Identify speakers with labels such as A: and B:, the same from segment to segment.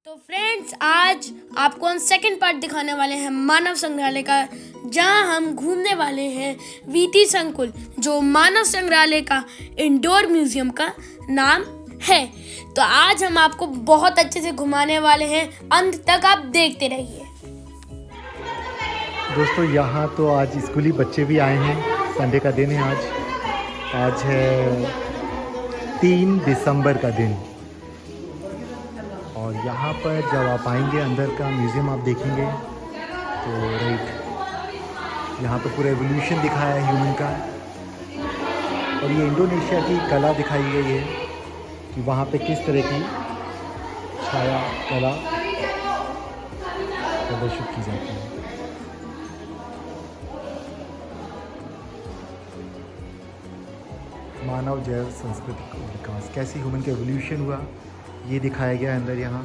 A: तो फ्रेंड्स, आज आपको हम सेकंड पार्ट दिखाने वाले हैं मानव संग्रहालय का, जहां हम घूमने वाले हैं वीटी संकुल, जो मानव संग्रहालय का इंडोर म्यूजियम का नाम है। तो आज हम आपको बहुत अच्छे से घुमाने वाले हैं, अंत तक आप देखते रहिए।
B: दोस्तों, यहाँ तो आज स्कूली बच्चे भी आए हैं। संडे का दिन है आज है 3 दिसंबर का दिन। और यहाँ पर जब आप आएंगे अंदर का म्यूज़ियम आप देखेंगे तो यहाँ पर पूरा एवोल्यूशन दिखाया है ह्यूमन का। और ये इंडोनेशिया की कला दिखाई गई है कि वहाँ पे किस तरह की छाया कला प्रदर्शित की जाती है। मानव जैव सांस्कृतिक विकास, कैसे ह्यूमन का एवोल्यूशन हुआ, ये दिखाया गया है अंदर यहाँ।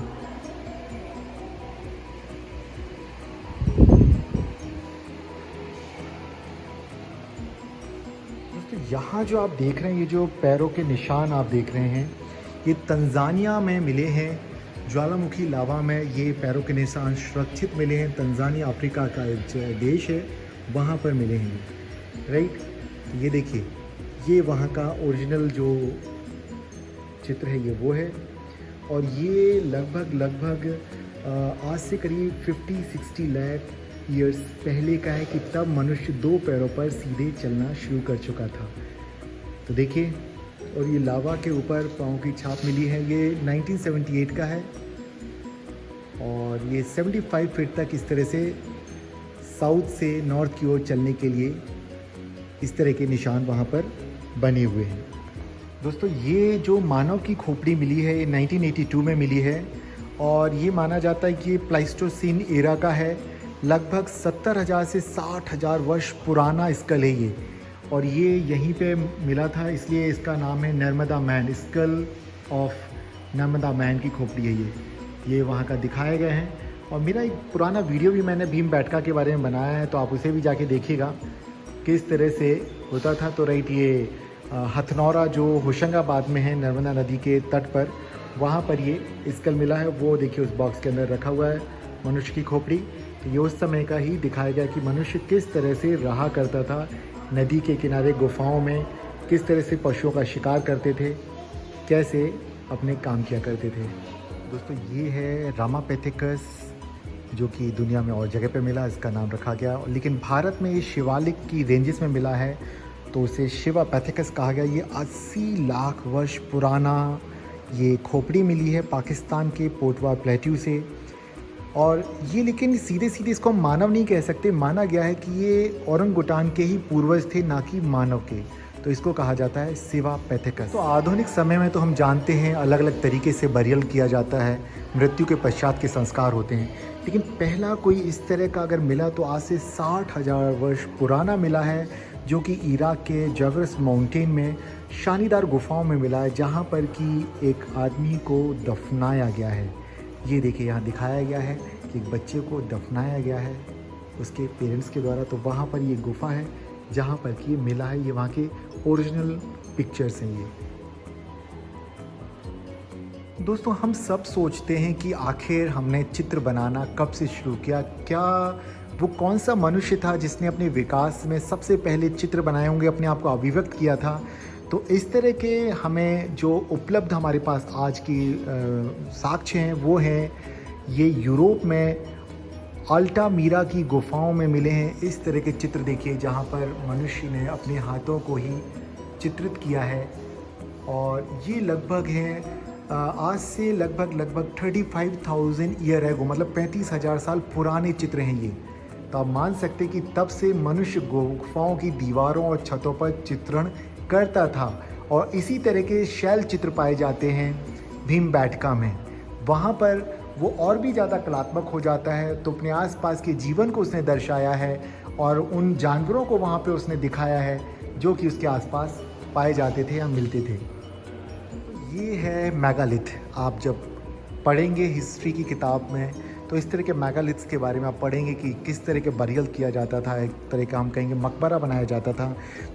B: दोस्तों, यहाँ जो आप देख रहे हैं, ये जो पैरों के निशान आप देख रहे हैं, ये तंजानिया में मिले हैं। ज्वालामुखी लावा में ये पैरों के निशान सुरक्षित मिले हैं। तंजानिया अफ्रीका का एक देश है, वहाँ पर मिले हैं, राइट। ये देखिए, ये वहाँ का ओरिजिनल जो चित्र है ये वो है। और ये लगभग आज से करीब 50-60 लाख ईयर्स पहले का है कि तब मनुष्य 2 पैरों पर सीधे चलना शुरू कर चुका था। तो देखिए, और ये लावा के ऊपर पाँव की छाप मिली है। ये 1978 का है और ये 75 फीट तक इस तरह से साउथ से नॉर्थ की ओर चलने के लिए इस तरह के निशान वहाँ पर बने हुए हैं। दोस्तों, ये जो मानव की खोपड़ी मिली है ये 1982 में मिली है और ये माना जाता है कि ये प्लाइस्टोसीन एरा का है। लगभग 70,000 से 60,000 वर्ष पुराना स्कल है ये। और ये यहीं पे मिला था, इसलिए इसका नाम है Narmada man, skull of Narmada man की खोपड़ी है ये वहाँ का दिखाए गए हैं। और मेरा एक पुराना वीडियो भी मैंने भीम बैठका के बारे में बनाया है, तो आप उसे भी जाके देखिएगा किस तरह से होता था। तो राइट, ये हथनौरा जो होशंगाबाद में है नर्मदा नदी के तट पर, वहाँ पर ये स्कल मिला है। वो देखिए, उस बॉक्स के अंदर रखा हुआ है मनुष्य की खोपड़ी। तो ये उस समय का ही दिखाया गया कि मनुष्य किस तरह से रहा करता था नदी के किनारे गुफाओं में, किस तरह से पशुओं का शिकार करते थे, कैसे अपने काम किया करते थे। दोस्तों, ये है रामापेथिकस, जो कि दुनिया में और जगह पे मिला, इसका नाम रखा गया। लेकिन भारत में ये शिवालिक की रेंजेस में मिला है, तो उसे शिवापेथिकस कहा गया। ये 80 लाख वर्ष पुराना ये खोपड़ी मिली है पाकिस्तान के पोटवा प्लेट्यू से। और ये लेकिन सीधे इसको हम मानव नहीं कह सकते। माना गया है कि ये औरंगुटान के ही पूर्वज थे, ना कि मानव के। तो इसको कहा जाता है शिवापेथिकस। तो आधुनिक समय में तो हम जानते हैं अलग अलग तरीके से बरियल किया जाता है, मृत्यु के पश्चात के संस्कार होते हैं। लेकिन पहला कोई इस तरह का अगर मिला तो आज से 60,000 वर्ष पुराना मिला है, जो कि इराक के जबरस माउंटेन में शानीदार गुफाओं में मिला है, जहाँ पर कि एक आदमी को दफनाया गया है। ये देखिए, यहाँ दिखाया गया है कि एक बच्चे को दफनाया गया है उसके पेरेंट्स के द्वारा। तो वहाँ पर ये गुफा है जहाँ पर कि ये मिला है। ये वहाँ के ओरिजिनल पिक्चर्स हैं ये। दोस्तों, हम सब सोचते हैं कि आखिर हमने चित्र बनाना कब से शुरू किया, क्या वो कौन सा मनुष्य था जिसने अपने विकास में सबसे पहले चित्र बनाए होंगे, अपने आप को अभिव्यक्त किया था। तो इस तरह के हमें जो उपलब्ध हमारे पास आज की साक्ष्य हैं वो हैं ये यूरोप में अल्टामीरा की गुफाओं में मिले हैं। इस तरह के चित्र देखिए, जहाँ पर मनुष्य ने अपने हाथों को ही चित्रित किया है। और ये लगभग है आज से लगभग 35,000 ईयर एगो, मतलब 35,000 साल पुराने चित्र हैं ये। तो आप मान सकते कि तब से मनुष्य गुफाओं की दीवारों और छतों पर चित्रण करता था। और इसी तरह के शैल चित्र पाए जाते हैं भीम बैठका में। वहाँ पर वो और भी ज़्यादा कलात्मक हो जाता है। तो अपने आसपास के जीवन को उसने दर्शाया है और उन जानवरों को वहाँ पे उसने दिखाया है जो कि उसके आसपास पाए जाते थे या मिलते थे। ये है मेगालिथ। आप जब पढ़ेंगे हिस्ट्री की किताब में तो इस तरह के मेगालिथ्स के बारे में आप पढ़ेंगे कि किस तरह के बरियल किया जाता था, एक तरह का हम कहेंगे मकबरा बनाया जाता था।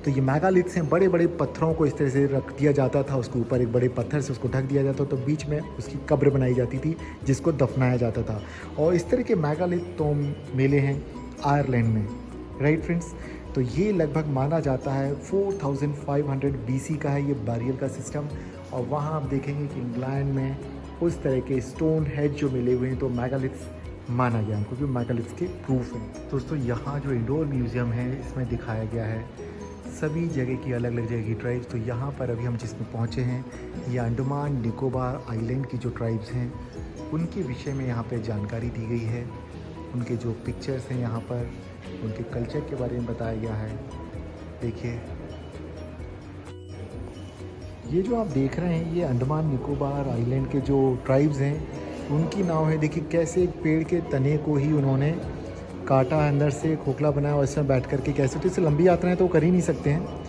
B: तो ये मेगालिथ्स हैं, बड़े बड़े पत्थरों को इस तरह से रख दिया जाता था, उसके ऊपर एक बड़े पत्थर से उसको ढक दिया जाता, तो बीच में उसकी कब्र बनाई जाती थी जिसको दफनाया जाता था। और इस तरह के मेगालिथ तो मिले हैं आयरलैंड में, राइट फ्रेंड्स। तो ये लगभग माना जाता है 4500 BC का है ये बरियल का सिस्टम। और वहाँ आप देखेंगे कि इंग्लैंड में उस तरह के स्टोन हेड जो मिले हुए हैं, तो मेगालिथ्स माना गया उनको, क्योंकि मेगालिथ्स के प्रूफ हैं। दोस्तों यहाँ जो इंडोर म्यूज़ियम है इसमें दिखाया गया है सभी जगह की अलग अलग जगह की ट्राइब्स। तो यहाँ पर अभी हम जिसमें पहुँचे हैं ये अंडमान निकोबार आइलैंड की जो ट्राइब्स हैं उनके विषय में यहाँ पर जानकारी दी गई है। उनके जो पिक्चर्स हैं यहाँ पर, उनके कल्चर के बारे में बताया गया है। देखिए ये जो आप देख रहे हैं ये अंडमान निकोबार आइलैंड के जो ट्राइब्स हैं उनकी नाव है। देखिए कैसे एक पेड़ के तने को ही उन्होंने काटा, अंदर से खोखला बनाया और इसमें बैठ करके कैसे, तो इससे लंबी यात्राएं तो कर ही नहीं सकते हैं,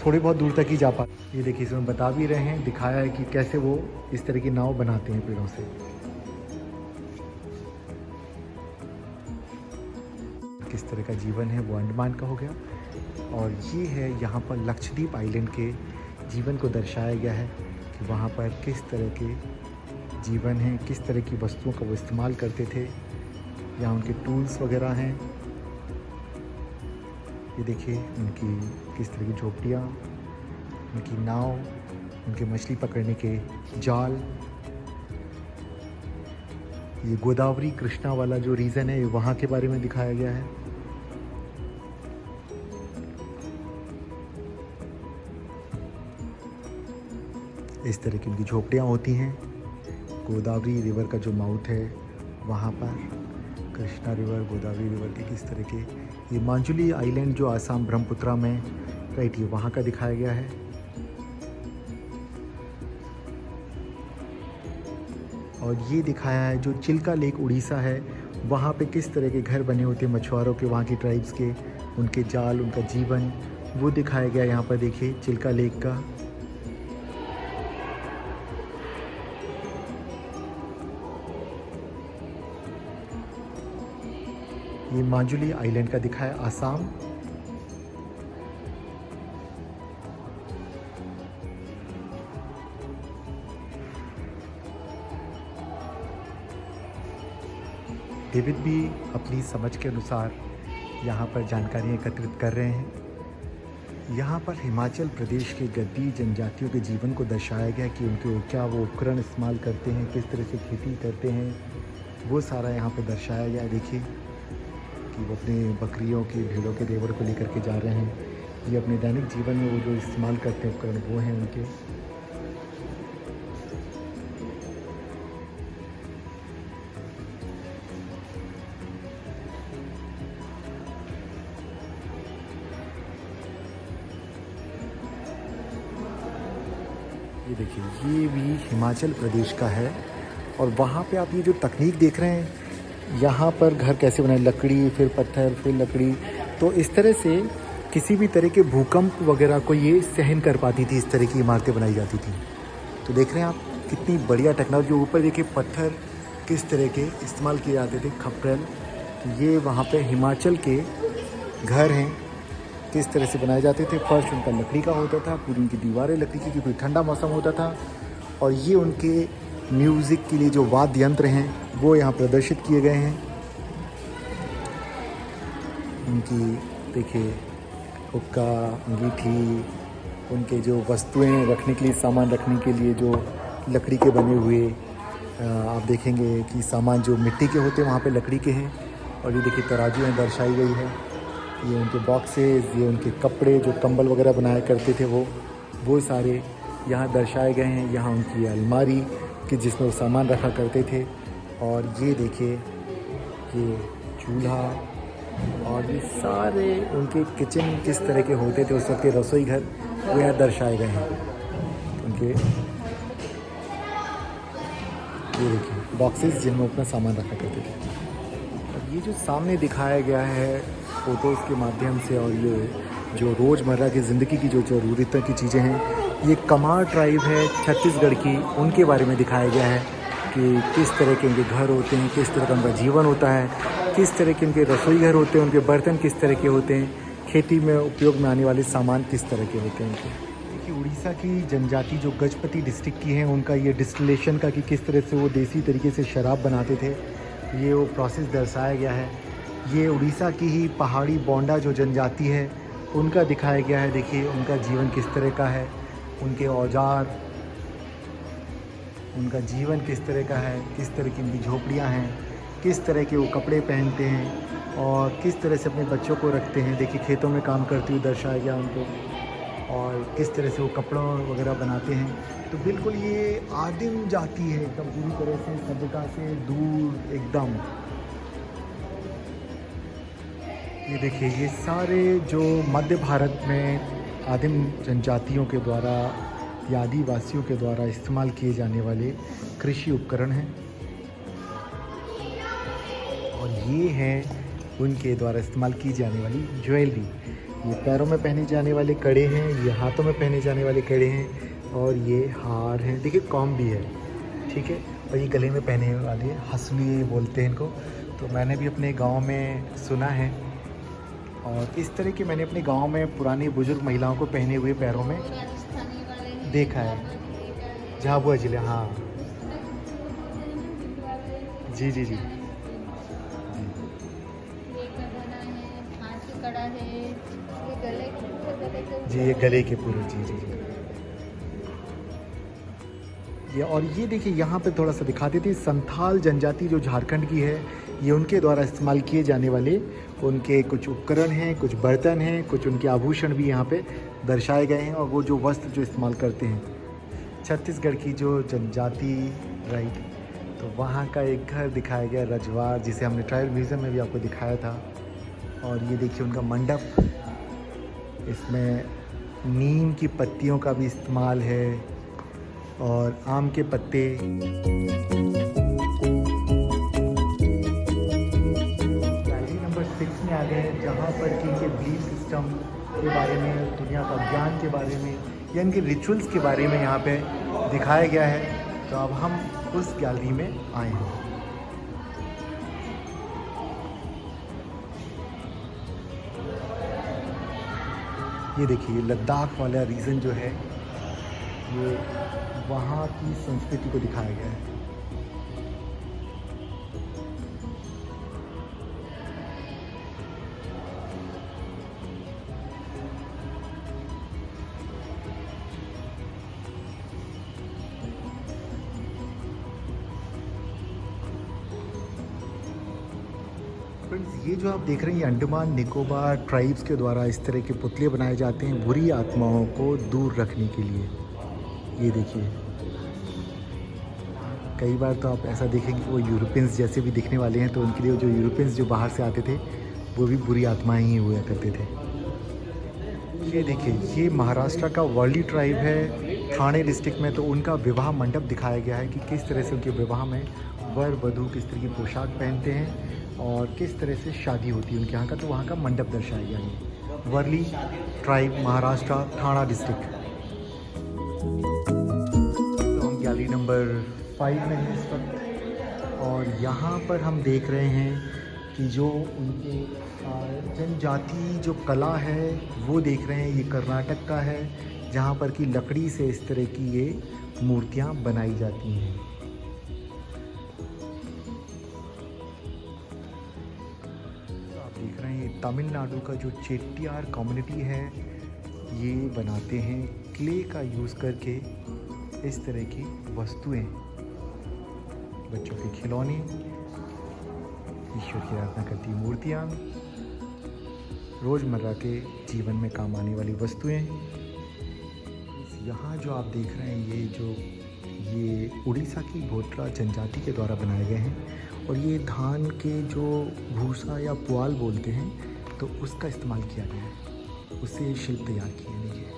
B: थोड़ी बहुत दूर तक ही जा पाते। ये देखिए इसमें बता भी रहे हैं, दिखाया है कि कैसे वो इस तरह की नाव बनाते हैं पेड़ों से। किस तरह का जीवन है वो अंडमान का हो गया। और ये है यहाँ पर लक्षद्वीप आइलैंड के जीवन को दर्शाया गया है कि वहाँ पर किस तरह के जीवन हैं, किस तरह की वस्तुओं का वो इस्तेमाल करते थे। यहाँ उनके टूल्स वगैरह हैं। ये देखिए उनकी किस तरह की झोपड़ियाँ, उनकी नाव, उनके मछली पकड़ने के जाल। ये गोदावरी कृष्णा वाला जो रीज़न है वहाँ के बारे में दिखाया गया है। इस तरह की उनकी झोपड़ियाँ होती हैं। गोदावरी रिवर का जो माउथ है वहाँ पर, कृष्णा रिवर, गोदावरी रिवर के किस तरह के, ये मांजुली आइलैंड जो आसाम ब्रह्मपुत्रा में, राइट, ये वहाँ का दिखाया गया है। और ये दिखाया है जो चिल्का लेक उड़ीसा है, वहाँ पे किस तरह के घर बने होते हैं मछुआरों के, वहाँ की ट्राइब्स के, उनके जाल, उनका जीवन, वो दिखाया गया यहाँ पर। देखिए चिल्का लेक का। ये मांजुली आइलैंड का दिखाया आसाम। डेविड भी अपनी समझ के अनुसार यहाँ पर जानकारी एकत्रित कर रहे हैं। यहाँ पर हिमाचल प्रदेश के गद्दी जनजातियों के जीवन को दर्शाया गया कि उनके क्या वो उपकरण इस्तेमाल करते हैं, किस तरह से खेती करते हैं, वो सारा यहाँ पर दर्शाया गया है। देखिए कि वो अपने बकरियों की, भेड़ों के देवर को लेकर के जा रहे हैं। ये अपने दैनिक जीवन में वो जो इस्तेमाल करते हैं उपकरण वो हैं उनके। ये देखिए ये भी हिमाचल प्रदेश का है। और वहाँ पे आप ये जो तकनीक देख रहे हैं, यहाँ पर घर कैसे बनाए, लकड़ी फिर पत्थर फिर लकड़ी, तो इस तरह से किसी भी तरह के भूकंप वगैरह को ये सहन कर पाती थी। इस तरह की इमारतें बनाई जाती थी। तो देख रहे हैं आप कितनी बढ़िया टेक्नोलॉजी। ऊपर देखिए पत्थर किस तरह के इस्तेमाल किए जाते थे, खपरेल। तो ये वहाँ पे हिमाचल के घर हैं, किस तरह से बनाए जाते थे। फर्श उनका लकड़ी का होता था, पूरी उनकी दीवारें लकड़ी की, क्योंकि ठंडा मौसम होता था। और ये उनके म्यूज़िक के लिए जो वाद्य यंत्र हैं वो यहाँ प्रदर्शित किए गए हैं। उनकी देखिए हुक्का, अंगीठी, उनके जो वस्तुएं रखने के लिए, सामान रखने के लिए जो लकड़ी के बने हुए, आप देखेंगे कि सामान जो मिट्टी के होते हैं वहाँ पे लकड़ी के हैं। और ये देखिए तराजू में दर्शाई गई है। ये उनके बॉक्सेस, ये उनके कपड़े जो कंबल वगैरह बनाया करते थे वो सारे यहाँ दर्शाए गए हैं। यहाँ उनकी अलमारी कि जिसमें वो सामान रखा करते थे। और ये देखिए ये चूल्हा और ये सारे उनके किचन किस तरह के होते थे उस वक्त के, रसोई घर वो यहाँ दर्शाए गए हैं उनके। ये देखिए बॉक्सेस जिनमें अपना सामान रखा करते थे। और ये जो सामने दिखाया गया है फ़ोटोज़ के माध्यम से, और ये जो रोज़मर्रा की ज़िंदगी की जो ज़रूरतों की चीज़ें हैं, ये कमार ट्राइब है छत्तीसगढ़ की, उनके बारे में दिखाया गया है कि किस तरह के उनके घर होते हैं, किस तरह का उनका जीवन होता है, किस तरह के उनके रसोई घर होते हैं, उनके बर्तन किस तरह के होते हैं, खेती में उपयोग में आने वाले सामान किस तरह के होते हैं उनके। देखिए उड़ीसा की जनजाति जो गजपति डिस्ट्रिक्ट की है, उनका ये डिस्टिलेशन का कि किस तरह से वो देसी तरीके से शराब बनाते थे, ये वो प्रोसेस दर्शाया गया है। ये उड़ीसा की ही पहाड़ी बोंडा जो जनजाति है उनका दिखाया गया है। देखिए उनका जीवन किस तरह का है, उनके औजार, उनका जीवन किस तरह का है, किस तरह की उनकी झोपड़ियाँ हैं, किस तरह के वो कपड़े पहनते हैं और किस तरह से अपने बच्चों को रखते हैं। देखिए खेतों में काम करते हुए दर्शाया गया उनको, और किस तरह से वो कपड़ों वगैरह बनाते हैं। तो बिल्कुल ये आदिम जाति है एकदम, पूरी तरह से सभ्यता से दूर एकदम। ये देखिए ये सारे जो मध्य भारत में आदिम जनजातियों के द्वारा या आदिवासियों के द्वारा इस्तेमाल किए जाने वाले कृषि उपकरण हैं, और ये हैं उनके द्वारा इस्तेमाल की जाने वाली ज्वेलरी। ये पैरों में पहने जाने वाले कड़े हैं, ये हाथों में पहने जाने वाले कड़े हैं, और ये हार हैं। देखिए कॉम भी है, ठीक है, और ये गले में पहने वाले हंसुली बोलते हैं इनको। तो मैंने भी अपने गांव में सुना है, और इस तरह के मैंने अपने गांव में पुरानी बुजुर्ग महिलाओं को पहने हुए पैरों में देखा है। झाबुआ जिले, हाँ जी जी जी जी, ये गले के पूरे, जी जी जी। ये और ये देखिए यहाँ पे थोड़ा सा दिखाते थे, संथाल जनजाति जो झारखंड की है, ये उनके द्वारा इस्तेमाल किए जाने वाले उनके कुछ उपकरण हैं, कुछ बर्तन हैं, कुछ उनके आभूषण भी यहाँ पे दर्शाए गए हैं, और वो जो वस्त्र जो इस्तेमाल करते हैं। छत्तीसगढ़ की जो जनजाति, राइट, तो वहाँ का एक घर दिखाया गया रजवाड़, जिसे हमने ट्राइबल म्यूज़ियम में भी आपको दिखाया था। और ये देखिए उनका मंडप, इसमें नीम की पत्तियों का भी इस्तेमाल है और आम के पत्ते। डायरी नंबर 6 में आ गए, जहाँ पर कि इनके बिलीफ सिस्टम के बारे में, दुनिया का ज्ञान के बारे में या इनके रिचुअल्स के बारे में यहाँ पे दिखाया गया है। तो अब हम उस गैलरी में आए हैं। ये देखिए लद्दाख वाला रीजन जो है, ये वहाँ की संस्कृति को दिखाया गया है। फ्रेंड्स, ये जो आप देख रहे हैं, ये अंडमान निकोबार ट्राइब्स के द्वारा इस तरह के पुतले बनाए जाते हैं बुरी आत्माओं को दूर रखने के लिए। ये देखिए, कई बार तो आप ऐसा देखेंगे वो यूरोपियंस जैसे भी दिखने वाले हैं, तो उनके लिए जो यूरोपियंस जो बाहर से आते थे वो भी बुरी आत्माएं ही हुआ करते थे। ये देखिए, ये महाराष्ट्र का वर्ली ट्राइब है, ठाणे डिस्ट्रिक्ट में। तो उनका विवाह मंडप दिखाया गया है कि किस तरह से उनके विवाह में वर वधू किस तरह की पोशाक पहनते हैं और किस तरह से शादी होती है उनके यहाँ का। तो वहाँ का मंडप दर्शाया गया है, वर्ली ट्राइब, महाराष्ट्र, ठाणा डिस्ट्रिक्ट। तो हम गैलरी नंबर 5 में हैं इस वक्त, और यहाँ पर हम देख रहे हैं कि जो उनके जनजाति जो कला है वो देख रहे हैं। ये कर्नाटक का है, जहाँ पर कि लकड़ी से इस तरह की ये मूर्तियाँ बनाई जाती हैं। देख रहे हैं तमिलनाडु का जो चेट्टियार कम्युनिटी है, ये बनाते हैं क्ले का यूज़ करके इस तरह की वस्तुएं, बच्चों के खिलौने, ईश्वर की आराधना करती मूर्तियाँ, रोज़मर्रा के जीवन में काम आने वाली वस्तुएं। यहाँ जो आप देख रहे हैं, ये उड़ीसा की भोटरा जनजाति के द्वारा बनाए गए हैं, और ये धान के जो भूसा या पुआल बोलते हैं, तो उसका इस्तेमाल किया गया है, उससे शिल्प तैयार किए गए हैं।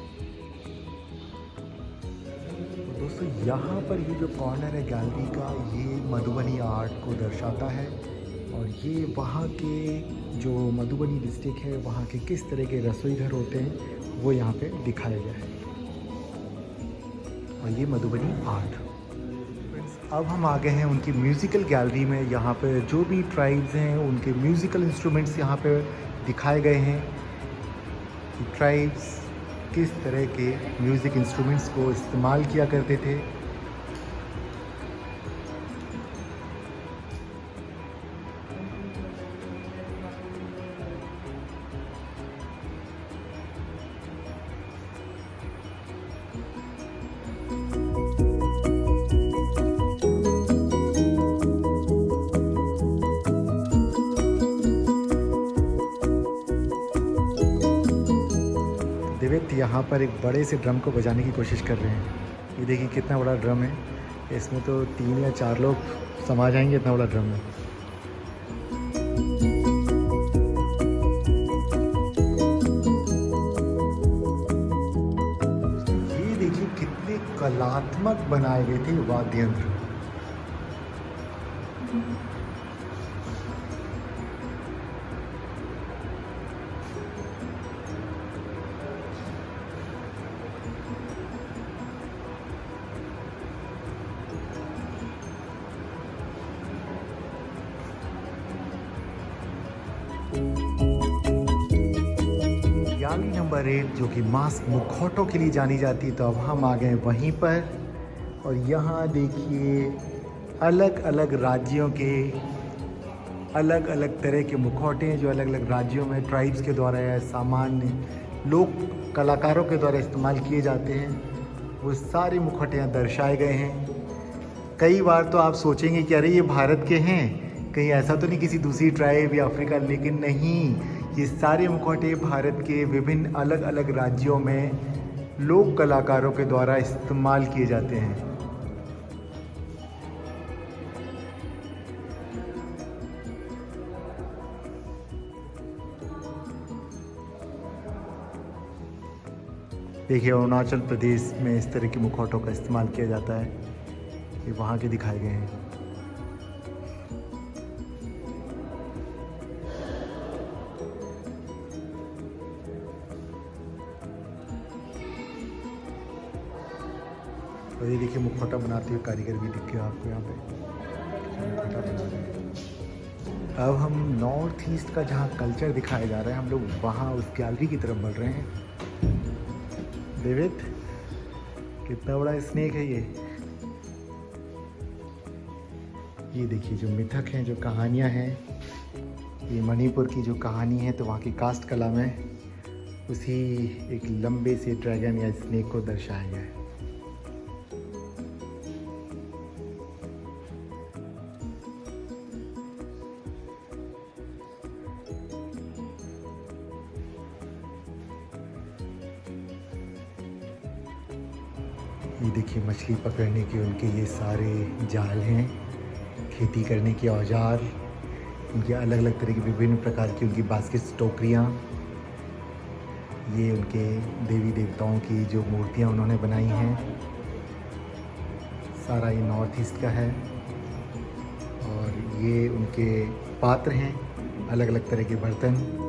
B: तो दोस्तों, यहाँ पर ये जो कॉर्नर है गैलरी का, ये मधुबनी आर्ट को दर्शाता है, और ये वहाँ के जो मधुबनी डिस्ट्रिक्ट है, वहाँ के किस तरह के रसोई घर होते हैं वो यहाँ पे दिखाया गया है, और ये मधुबनी आर्ट। फ्रेंड्स, अब हम आ गए हैं उनकी म्यूज़िकल गैलरी में। यहाँ पर जो भी ट्राइब्स हैं उनके म्यूज़िकल इंस्ट्रूमेंट्स यहाँ पे दिखाए गए हैं कि ट्राइब्स किस तरह के म्यूज़िक इंस्ट्रूमेंट्स को इस्तेमाल किया करते थे। दिव्य यहाँ पर एक बड़े से ड्रम को बजाने की कोशिश कर रहे हैं। ये देखिए कितना बड़ा ड्रम है, इसमें तो 3 या 4 लोग समा जाएंगे, इतना बड़ा ड्रम है। ये देखिए कितने कलात्मक बनाए गए थे वाद्य यंत्र। गैलरी नंबर 8 जो कि मास्क मुखौटों के लिए जानी जाती है, तो अब हम आ गए वहीं पर। और यहाँ देखिए अलग अलग राज्यों के अलग अलग तरह के मुखौटे हैं जो अलग अलग राज्यों में ट्राइब्स के द्वारा या सामान्य लोक कलाकारों के द्वारा इस्तेमाल किए जाते हैं। वो सारे मुखौटे यहाँ दर्शाए गए हैं। कई बार तो आप सोचेंगे कि अरे ये भारत के हैं, कहीं ऐसा तो नहीं किसी दूसरी ट्राइब या अफ्रीका, लेकिन नहीं, ये सारे मुखौटे भारत के विभिन्न अलग अलग राज्यों में लोक कलाकारों के द्वारा इस्तेमाल किए जाते हैं। देखिए अरुणाचल प्रदेश में इस तरह के मुखौटों का इस्तेमाल किया जाता है। ये वहाँ के दिखाए गए हैं। और ये देखिए मुखौटा बनाते हुए कारीगर भी दिख गया आपको यहाँ पे, मुखौटा बना रहे हैं। अब हम नॉर्थ ईस्ट का जहाँ कल्चर दिखाया जा रहा है, हम लोग वहाँ उस गैलरी की तरफ बढ़ रहे हैं। देवित कितना बड़ा स्नेक है ये देखिए जो मिथक हैं, जो कहानियाँ हैं, ये मणिपुर की जो कहानी है, तो वहाँ की कास्ट कला में उसी एक लंबे से ड्रैगन या स्नेक को दर्शाया गया है। ये देखिए मछली पकड़ने के उनके ये सारे जाल हैं, खेती करने के औजार, उनके अलग अलग तरह की विभिन्न प्रकार की उनकी बास्केट्स, टोकरियाँ, ये उनके देवी देवताओं की जो मूर्तियाँ उन्होंने बनाई हैं, सारा ये नॉर्थ ईस्ट का है। और ये उनके पात्र हैं, अलग अलग तरह के बर्तन।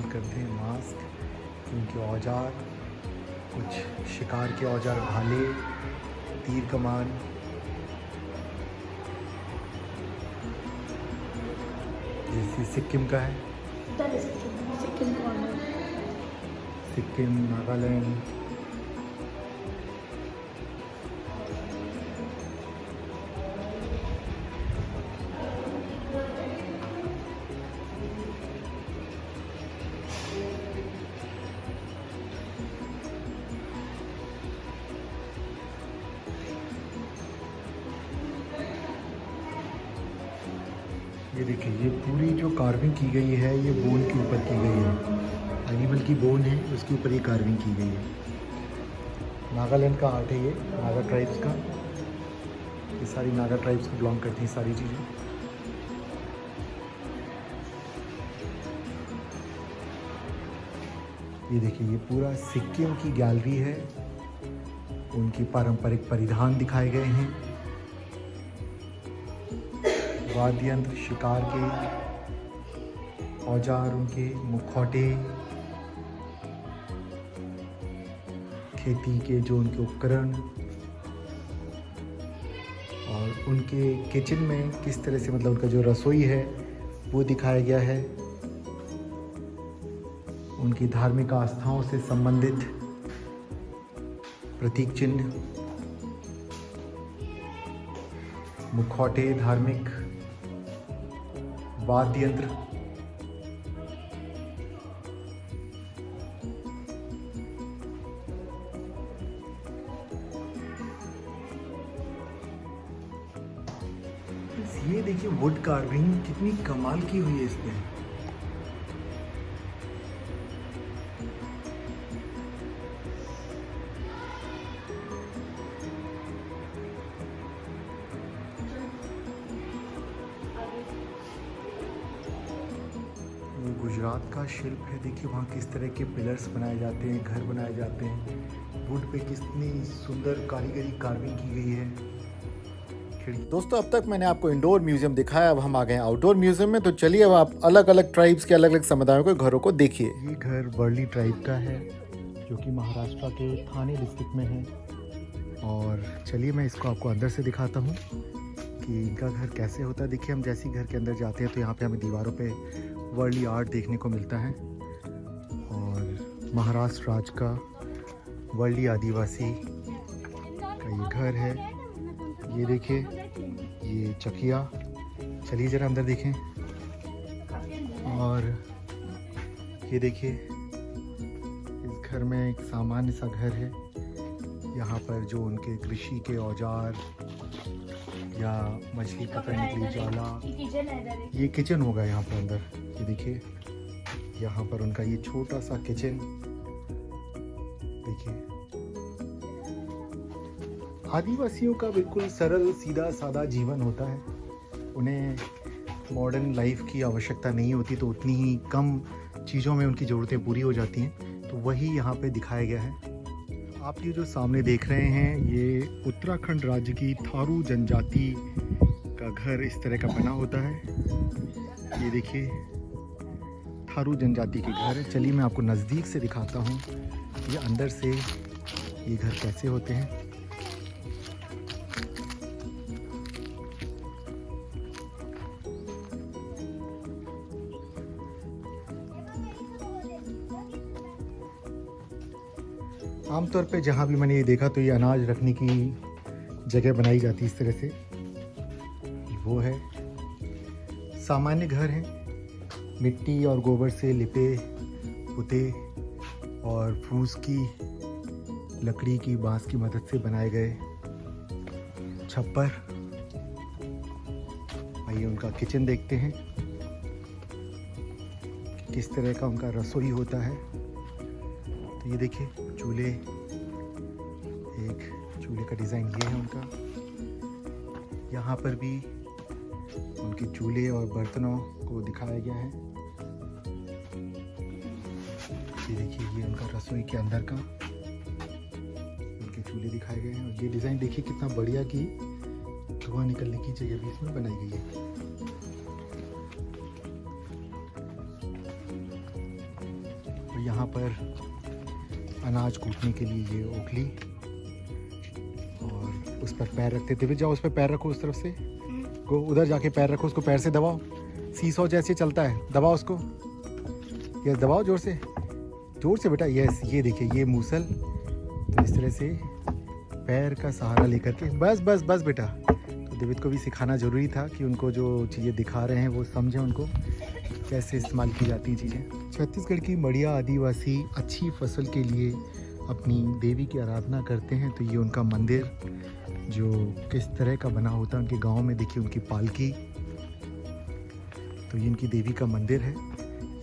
B: करते हैं मास्क, उनके औजार, कुछ शिकार के औजार, भाले, तीर कमान। जैसे सिक्किम का है, सिक्किम, नागालैंड। ये देखिए ये पूरी जो कार्विंग की गई है, ये बोन के ऊपर की गई है। एनिमल की बोन है, उसके ऊपर ये कार्विंग की गई है। नागालैंड का आर्ट है ये, नागा ट्राइब्स का। ये सारी नागा ट्राइब्स को बिलोंग करती हैं सारी चीज़ें। ये देखिए, ये पूरा सिक्किम की गैलरी है। उनकी पारंपरिक परिधान दिखाए गए हैं, वाद्य यंत्र, शिकार के औजार, उनके मुखौटे, खेती के जो उनके उपकरण, और उनके किचन में किस तरह से मतलब उनका जो रसोई है वो दिखाया गया है। उनकी धार्मिक आस्थाओं से संबंधित प्रतीक चिन्ह, मुखौटे, धार्मिक वाद्य यंत्र, ये देखिए वुड कार्विंग कितनी कमाल की हुई है इसमें। वो गुजरात का शिल्प है, देखिए वहाँ किस तरह के पिलर्स बनाए जाते हैं, घर बनाए जाते हैं। वुड पे कितनी सुंदर कारीगरी कार्विंग की गई है। दोस्तों, अब तक मैंने आपको इंडोर म्यूजियम दिखाया, अब हम आ गए आउटडोर म्यूजियम में। तो चलिए अब आप अलग अलग ट्राइब्स के अलग अलग समुदायों के घरों को देखिए। ये घर वर्ली ट्राइब का है जो कि महाराष्ट्र के थाने डिस्ट्रिक्ट में है। और चलिए मैं इसको आपको अंदर से दिखाता हूँ कि इनका घर कैसे होता है। देखिए, हम जैसे ही घर के अंदर जाते हैं तो यहाँ पे हमें दीवारों पे वर्ली आर्ट देखने को मिलता है। और महाराष्ट्र राज्य का वर्ली आदिवासी का ये घर है। ये देखिए, ये चकिया, चलिए ज़रा अंदर देखें। और ये देखिए, इस घर में एक सामान्य सा घर है। यहाँ पर जो उनके कृषि के औजार या मछली पकड़ने के लिए जाला, ये किचन होगा यहाँ पर अंदर। ये देखिए, यहाँ पर उनका ये छोटा सा किचन देखिए। आदिवासियों का बिल्कुल सरल सीधा सादा जीवन होता है। उन्हें मॉडर्न लाइफ की आवश्यकता नहीं होती, तो उतनी ही कम चीज़ों में उनकी ज़रूरतें पूरी हो जाती हैं। तो वही यहाँ पे दिखाया गया है। आप ये जो सामने देख रहे हैं, ये उत्तराखंड राज्य की थारू जनजाति का घर इस तरह का बना होता है। ये देखिए, थारू जनजाति के घर है। चलिए मैं आपको नज़दीक से दिखाता हूँ ये अंदर से ये घर कैसे होते हैं। आमतौर पे जहाँ भी मैंने ये देखा तो ये अनाज रखने की जगह बनाई जाती है इस तरह से। वो है सामान्य घर है, मिट्टी और गोबर से लिपे पुते और फूस की लकड़ी की बांस की मदद से बनाए गए छप्पर। आइए उनका किचन देखते हैं, किस तरह का उनका रसोई होता है। तो ये देखिए चूल्हे, एक चूल्हे का डिज़ाइन ये है उनका। यहाँ पर भी उनके चूल्हे और बर्तनों को दिखाया गया है। ये देखिए, ये उनका रसोई के अंदर का उनके चूल्हे दिखाए गए हैं। और ये डिज़ाइन देखिए कितना बढ़िया कि धुआं निकलने की जगह भी इसमें बनाई गई है। और यहाँ पर अनाज कूटने के लिए ये ओखली, और उस पर पैर रखते थे। जाओ उस पर पैर रखो, उस तरफ से को उधर जाके पैर रखो, उसको पैर से दबाओ। सीसॉ जैसे चलता है, दबाओ उसको। यस, दबाओ जोर से, जोर से बेटा। यस, ये देखिए ये मूसल। तो इस तरह से पैर का सहारा लेकर के, बस बस बस बेटा। तो दिवित को भी सिखाना ज़रूरी था कि उनको जो चीज़ें दिखा रहे हैं वो समझें, उनको कैसे इस्तेमाल की जाती हैं चीज़ें। छत्तीसगढ़ की मड़िया आदिवासी अच्छी फसल के लिए अपनी देवी की आराधना करते हैं। तो ये उनका मंदिर जो किस तरह का बना होता है उनके गांव में, देखिए उनकी पालकी। तो ये इनकी देवी का मंदिर है,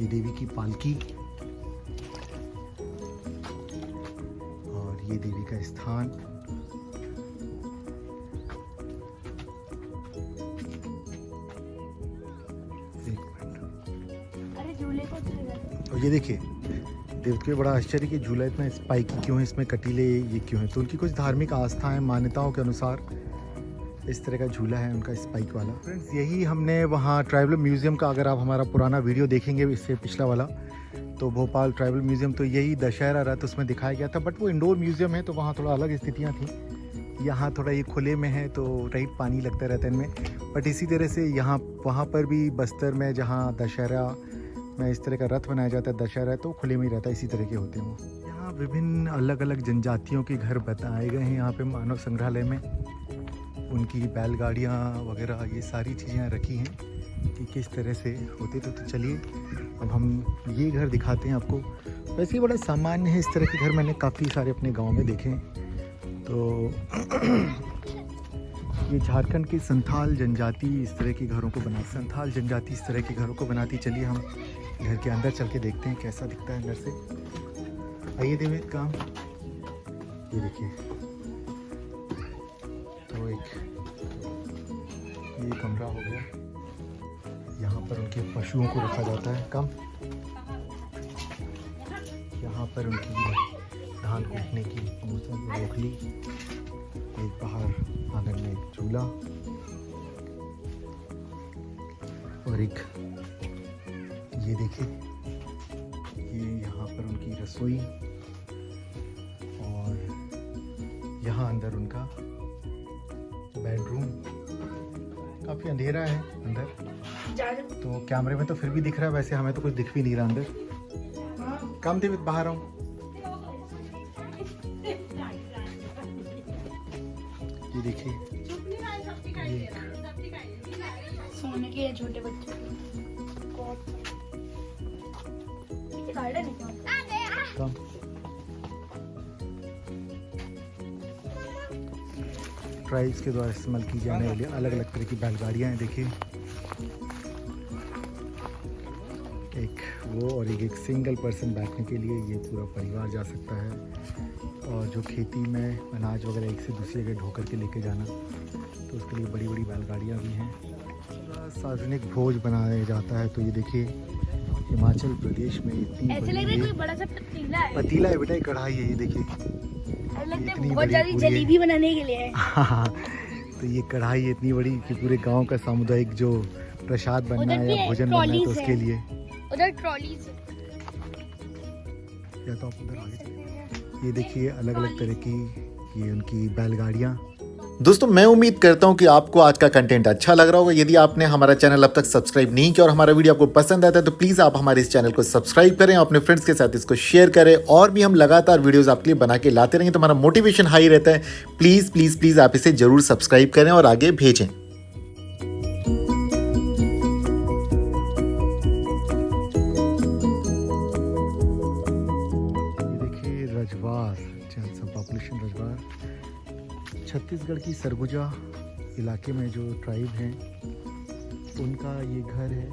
B: ये देवी की पालकी और ये देवी का स्थान। और ये देखिए देखते हुए बड़ा आश्चर्य कि झूला इतना स्पाइकी क्यों है, इसमें कटीले ये क्यों है। तो उनकी कुछ धार्मिक आस्थाएं, मान्यताओं के अनुसार इस तरह का झूला है उनका, स्पाइक वाला। फ्रेंड्स, यही हमने वहाँ ट्राइबल म्यूज़ियम का, अगर आप हमारा पुराना वीडियो देखेंगे इससे पिछला वाला, तो भोपाल ट्राइबल म्यूज़ियम, तो यही दशहरा रथ उसमें दिखाया गया था। बट वो इंडोर म्यूज़ियम है तो वहाँ थोड़ा अलग स्थितियाँ थी। यहाँ थोड़ा ये खुले में है तो राइट पानी लगता रहता है इनमें। बट इसी तरह से यहाँ वहाँ पर भी बस्तर में जहाँ दशहरा में इस तरह का रथ बनाया जाता है, दशहरा, तो खुले में ही रहता है, इसी तरह के होते हैं वो। यहाँ विभिन्न अलग अलग जनजातियों के घर बताए गए हैं यहाँ पे मानव संग्रहालय में। उनकी बैलगाड़ियाँ वगैरह ये सारी चीज़ें रखी हैं कि किस तरह से होते। तो चलिए अब हम ये घर दिखाते हैं आपको। वैसे ही बड़ा सामान्य है, इस तरह के घर मैंने काफ़ी सारे अपने गांव में देखे हैं। तो ये झारखंड की संथाल जनजाति इस तरह के घरों को बनाती, संथाल जनजाति इस तरह के घरों को बनाती। चलिए हम घर के अंदर चल के देखते हैं कैसा दिखता है अंदर से। आइए देवेद काम, ये देखिए। तो एक ये कमरा हो गया, यहाँ पर उनके पशुओं को रखा जाता है। कम यहाँ पर उनकी धान कूटने की रोकली, एक बाहर आंगन में एक चूल्हा और एक ये देखिए, ये यहाँ पर उनकी रसोई और यहाँ अंदर उनका बेडरूम। काफ़ी अंधेरा है अंदर, तो कैमरे में तो फिर भी दिख रहा है, वैसे हमें तो कुछ दिख भी नहीं रहा अंदर। कम देवित बाहर आऊँ। ये देखिए, ये
A: सोने के छोटे बच्चों
B: कम ट्राइब्स के द्वारा इस्तेमाल की जाने वाली अलग अलग तरह की बैलगाड़ियाँ हैं। देखिए, एक वो और एक सिंगल पर्सन बैठने के लिए ये पूरा परिवार जा सकता है। और जो खेती में अनाज वगैरह एक से दूसरी जगह ढोकर के लेके जाना, तो उसके लिए बड़ी बड़ी बैलगाड़ियाँ भी हैं। सार्वजनिक भोज बनाया जाता है। तो ये देखिए, हिमाचल प्रदेश में इतनी
A: ऐसे लग रहा है कोई बड़ा सा पतीला है।
B: पतीला है बेटा, कढ़ाई है, ये देखिए,
A: बहुत ज्यादा जलेबी बनाने के लिए है।
B: हाँ, तो ये कढ़ाई इतनी बड़ी कि पूरे गांव का सामुदायिक जो प्रसाद बनना है या भोजन बनना है तो उसके लिए।
A: उधर ट्रॉलीज है,
B: या तो आप उधर आगे। ये देखिए अलग अलग तरह की ये उनकी बैलगाड़ियाँ। दोस्तों, मैं उम्मीद करता हूं कि आपको आज का कंटेंट अच्छा लग रहा होगा। यदि आपने हमारा चैनल अब तक सब्सक्राइब नहीं किया और हमारा वीडियो आपको पसंद आता है तो प्लीज़ आप हमारे इस चैनल को सब्सक्राइब करें, अपने फ्रेंड्स के साथ इसको शेयर करें। और भी हम लगातार वीडियोस आपके लिए बना के लाते रहेंगे तो हमारा मोटिवेशन हाई रहता है। प्लीज़ प्लीज़ प्लीज़ आप इसे ज़रूर सब्सक्राइब करें और आगे भेजें। देखिए रजवार, पॉपुलेशन रजवार, छत्तीसगढ़ की सरगुजा इलाके में जो ट्राइब हैं उनका ये घर है,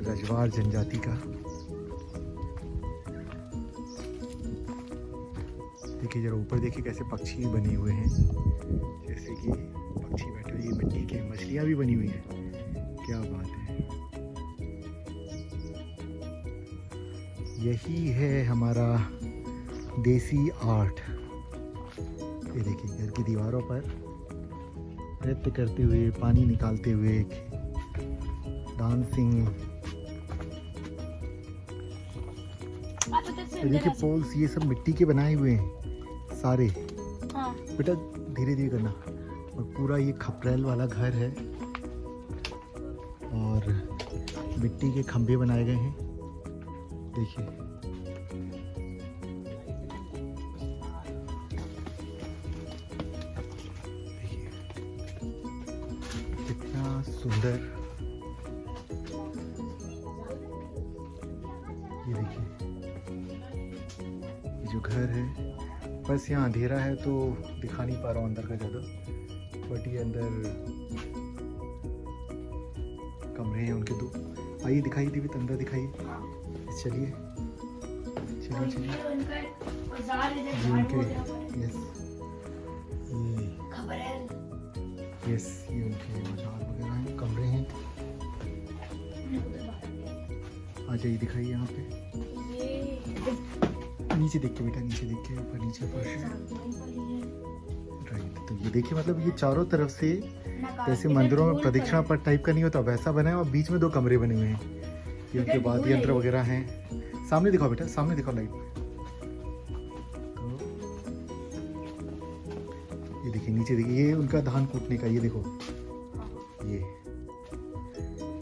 B: रजवार जनजाति का। देखिए जरा ऊपर देखिए कैसे पक्षी बने हुए हैं, जैसे कि पक्षी बैठे हुए, ये मिट्टी के मछलियाँ भी बनी हुई हैं। क्या बात है, यही है हमारा देसी आर्ट। ये देखिए घर की दीवारों पर नृत्य करते हुए, पानी निकालते हुए, डांसिंग। ये देखिए पोल्स, ये सब मिट्टी के बनाए हुए हैं सारे।
A: हाँ।
B: बेटा धीरे धीरे करना। और पूरा ये खपरेल वाला घर है और मिट्टी के खंभे बनाए गए हैं। देखिए सुंदर। ये देखिए ये जो घर है, बस यहाँ अंधेरा है तो दिखा नहीं पा रहा हूँ अंदर का ज़्यादा, बट ये अंदर कमरे हैं उनके 2। आइए दिखाइए दीदी, अंदर दिखाइए। चलिए चलिए चलिए। ये उनके यस ये उनके बाजार वगैरह हैं, कमरे हैं। आ जाइए दिखाइए यहाँ पे।
A: ये
B: नीचे देख के बेटा, नीचे देख के, ऊपर नीचे फर्श है। राइट, तो ये देखिए मतलब ये चारों तरफ से जैसे मंदिरों में प्रदक्षिणा पथ टाइप का नहीं होता वैसा बना है, और बीच में 2 कमरे बने हुए हैं। ये उनके बाद यंत्र वगैरह हैं। सामने दिखाओ बेटा, सामने दिखाओ लाइट। ये देखिए नीचे देखिए, ये उनका धान कूटने का, ये देखो ये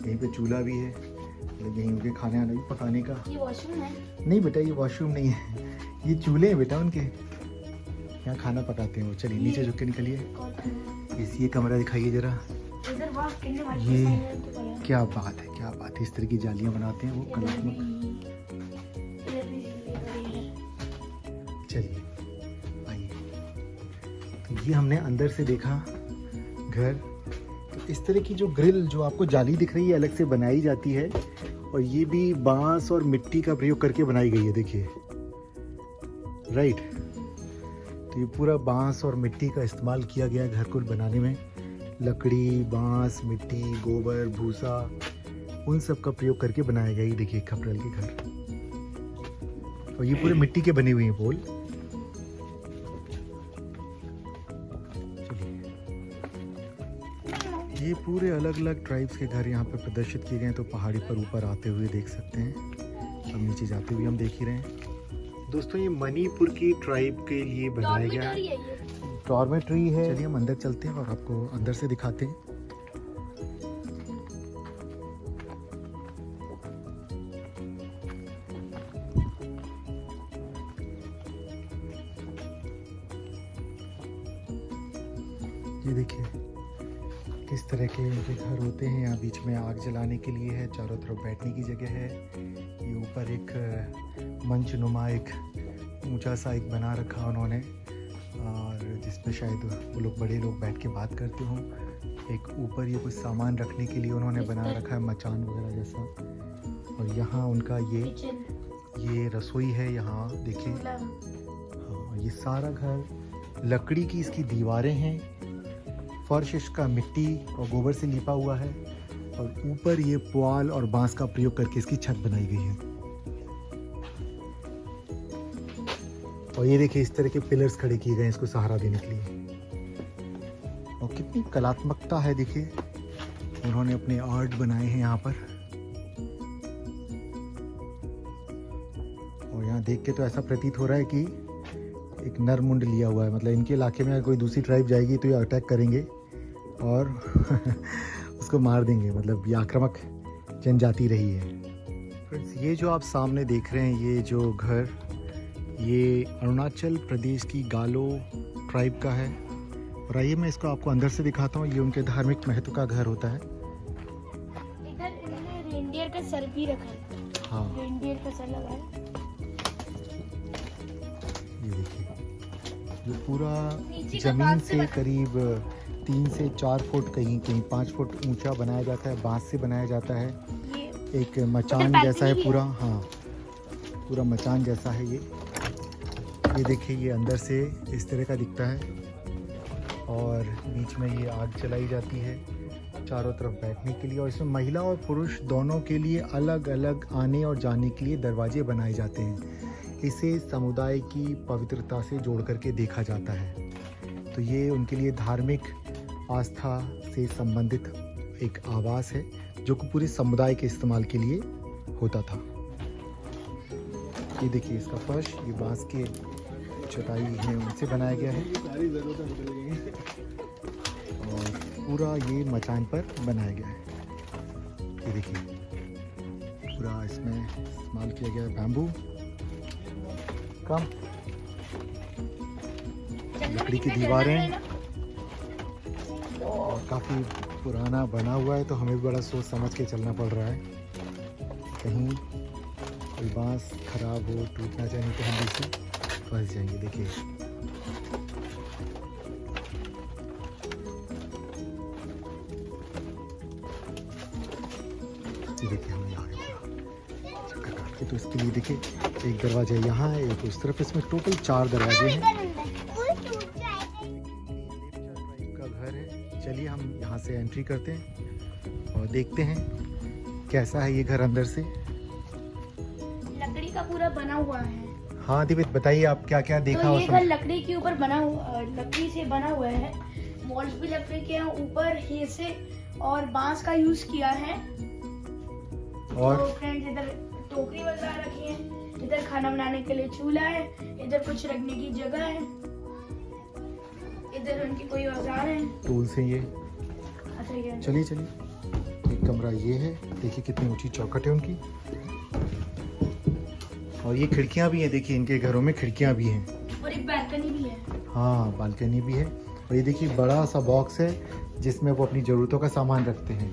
B: यहीं पे चूल्हा भी है, मतलब यहीं उनके खाने आना भी पकाने का।
A: ये वॉशरूम है?
B: नहीं बेटा ये वॉशरूम नहीं है, ये चूल्हे हैं बेटा उनके, यहाँ खाना पकाते हैं वो। चलिए नीचे झुक के निकलिए। ये कमरा दिखाइए जरा। ये क्या बात है, क्या बात है, इस तरह की जालियाँ बनाते हैं वो कलात्मक। चलिए आइए, तो ये हमने अंदर से देखा घर। तो इस तरह की जो ग्रिल जो आपको जाली दिख रही है अलग से बनाई जाती है, और ये भी बांस और मिट्टी का प्रयोग करके बनाई गई है, देखिए। राइट, तो ये पूरा बांस और मिट्टी का इस्तेमाल किया गया है घर को बनाने में। लकड़ी, बांस, मिट्टी, गोबर, भूसा, उन सब का प्रयोग करके बनाया गया। ये देखिए खपरेल के घर, और ये पूरे मिट्टी के बने हुए हैं पोल। ये पूरे अलग अलग ट्राइब्स के घर यहाँ पे प्रदर्शित किए गए हैं। तो पहाड़ी पर ऊपर आते हुए देख सकते हैं, अब नीचे जाते हुए हम देख ही रहे हैं। दोस्तों ये मणिपुर की ट्राइब के लिए बनाया गया है, डॉर्मेट्री है। चलिए हम अंदर चलते हैं और आपको अंदर से दिखाते हैं। ये देखिए किस तरह के इनके घर होते हैं। यहाँ बीच में आग जलाने के लिए है, चारों तरफ बैठने की जगह है। ये ऊपर एक मंच नुमा एक ऊंचा सा एक बना रखा उन्होंने, और जिसपे शायद वो लोग बड़े लोग बैठ के बात करते हों। एक ऊपर ये कुछ सामान रखने के लिए उन्होंने बना रखा है, मचान वगैरह जैसा। और यहाँ उनका ये रसोई है, यहाँ देखिए। हाँ, ये सारा घर लकड़ी की इसकी दीवारें हैं, फर्श इसका मिट्टी और गोबर से लिपा हुआ है, और ऊपर ये पुआल और बांस का प्रयोग करके इसकी छत बनाई गई है। और ये देखिए इस तरह के पिलर्स खड़े किए गए हैं इसको सहारा देने के लिए, और कितनी कलात्मकता है। देखिए उन्होंने अपने आर्ट बनाए हैं यहाँ पर, और यहाँ देख के तो ऐसा प्रतीत हो रहा है कि एक नर मुंड लिया हुआ है। मतलब इनके इलाके में कोई दूसरी ट्राइब जाएगी तो ये अटैक करेंगे और उसको मार देंगे। मतलब ये आक्रामक जनजाति रही है। फ्रेंड्स ये जो आप सामने देख रहे हैं ये जो घर, ये अरुणाचल प्रदेश की गालो ट्राइब का है। और आइए मैं इसको आपको अंदर से दिखाता हूँ। ये उनके धार्मिक महत्व का घर होता है।
A: इधर इन्होंने रेंडियर का सर भी रखा है।
B: हाँ,
A: रेंडियर का सर लगा है।
B: ये देखिए ये पूरा जमीन से करीब 3 से 4 फुट, कहीं कहीं 5 फुट ऊंचा बनाया जाता है, बांस से बनाया जाता है। एक मचान जैसा है पूरा। हाँ, पूरा मचान जैसा है ये देखिए ये अंदर से इस तरह का दिखता है, और बीच में ये आग जलाई जाती है चारों तरफ बैठने के लिए। और इसमें महिला और पुरुष दोनों के लिए अलग अलग आने और जाने के लिए दरवाजे बनाए जाते हैं। इसे समुदाय की पवित्रता से जोड़ करके देखा जाता है। तो ये उनके लिए धार्मिक आस्था से संबंधित एक आवास है जो कि पूरे समुदाय के इस्तेमाल के लिए होता था। ये देखिए इसका फर्श, ये बांस के चटाई है उनसे बनाया गया है, और पूरा ये मचान पर बनाया गया है। ये देखिए पूरा इसमें इस्तेमाल किया गया है बैम्बू कम, लकड़ी की दीवारें, और काफ़ी पुराना बना हुआ है। तो हमें भी बड़ा सोच समझ के चलना पड़ रहा है, कहीं कोई बांस खराब हो, टूटना चाहिए, नहीं तो हम इससे फंस जाएंगे। देखिए देखिए हमने आगे चक्कर काट के, तो इसके लिए देखिए एक दरवाजा यहाँ है, एक उस तरफ। इसमें टोटल 4 दरवाजे हैं। का घर है। चलिए हम यहाँ से एंट्री करते हैं और देखते हैं कैसा है ये घर अंदर से।
A: लकड़ी का पूरा बना हुआ है।
B: हाँ दिवित बताइए आप क्या क्या देखा
A: तो
B: और
A: ये घर लकड़ी के ऊपर बना हुआ, लकड़ी से बना हुआ है। वॉल्स भी लकड़ी के हैं, ऊपर हिस्से और बांस का यूज किया है।
B: और
A: तो फ्रेंड्स इधर टोकरी वगैरह रखी है, इधर खाना बनाने के लिए चूल्हा है, इधर कुछ रखने की जगह है, इधर उनकी कोई औजार है।
B: टूल्स हैं ये।
A: अच्छा ये
B: चलिए एक कमरा ये है, देखिए कितनी ऊंची चौखट है उनकी। और ये खिड़कियां भी हैं, देखिए इनके घरों में खिड़कियां भी हैं।
A: और एक बालकनी भी है।
B: हाँ बालकनी भी है। और ये देखिए बड़ा सा बॉक्स है जिसमें वो अपनी ज़रूरतों का सामान रखते हैं।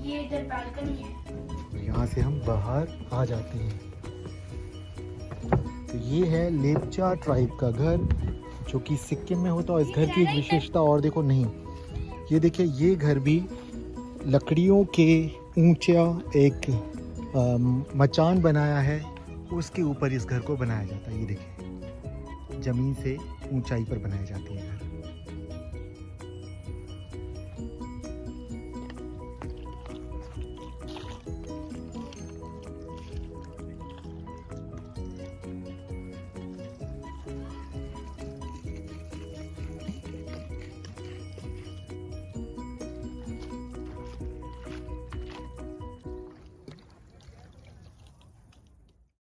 A: ये इधर बालकनी है।
B: और यहाँ से हम बाहर आ जाते हैं। तो ये है लेप्चा ट्राइब का घर जो कि सिक्किम में होता है। और इस घर की एक विशेषता और देखो, नहीं ये देखिए ये घर भी लकड़ियों के ऊंचा एक मचान बनाया है, उसके ऊपर इस घर को बनाया जाता है। ये देखिए जमीन से ऊंचाई पर बनाए जाते हैं घर।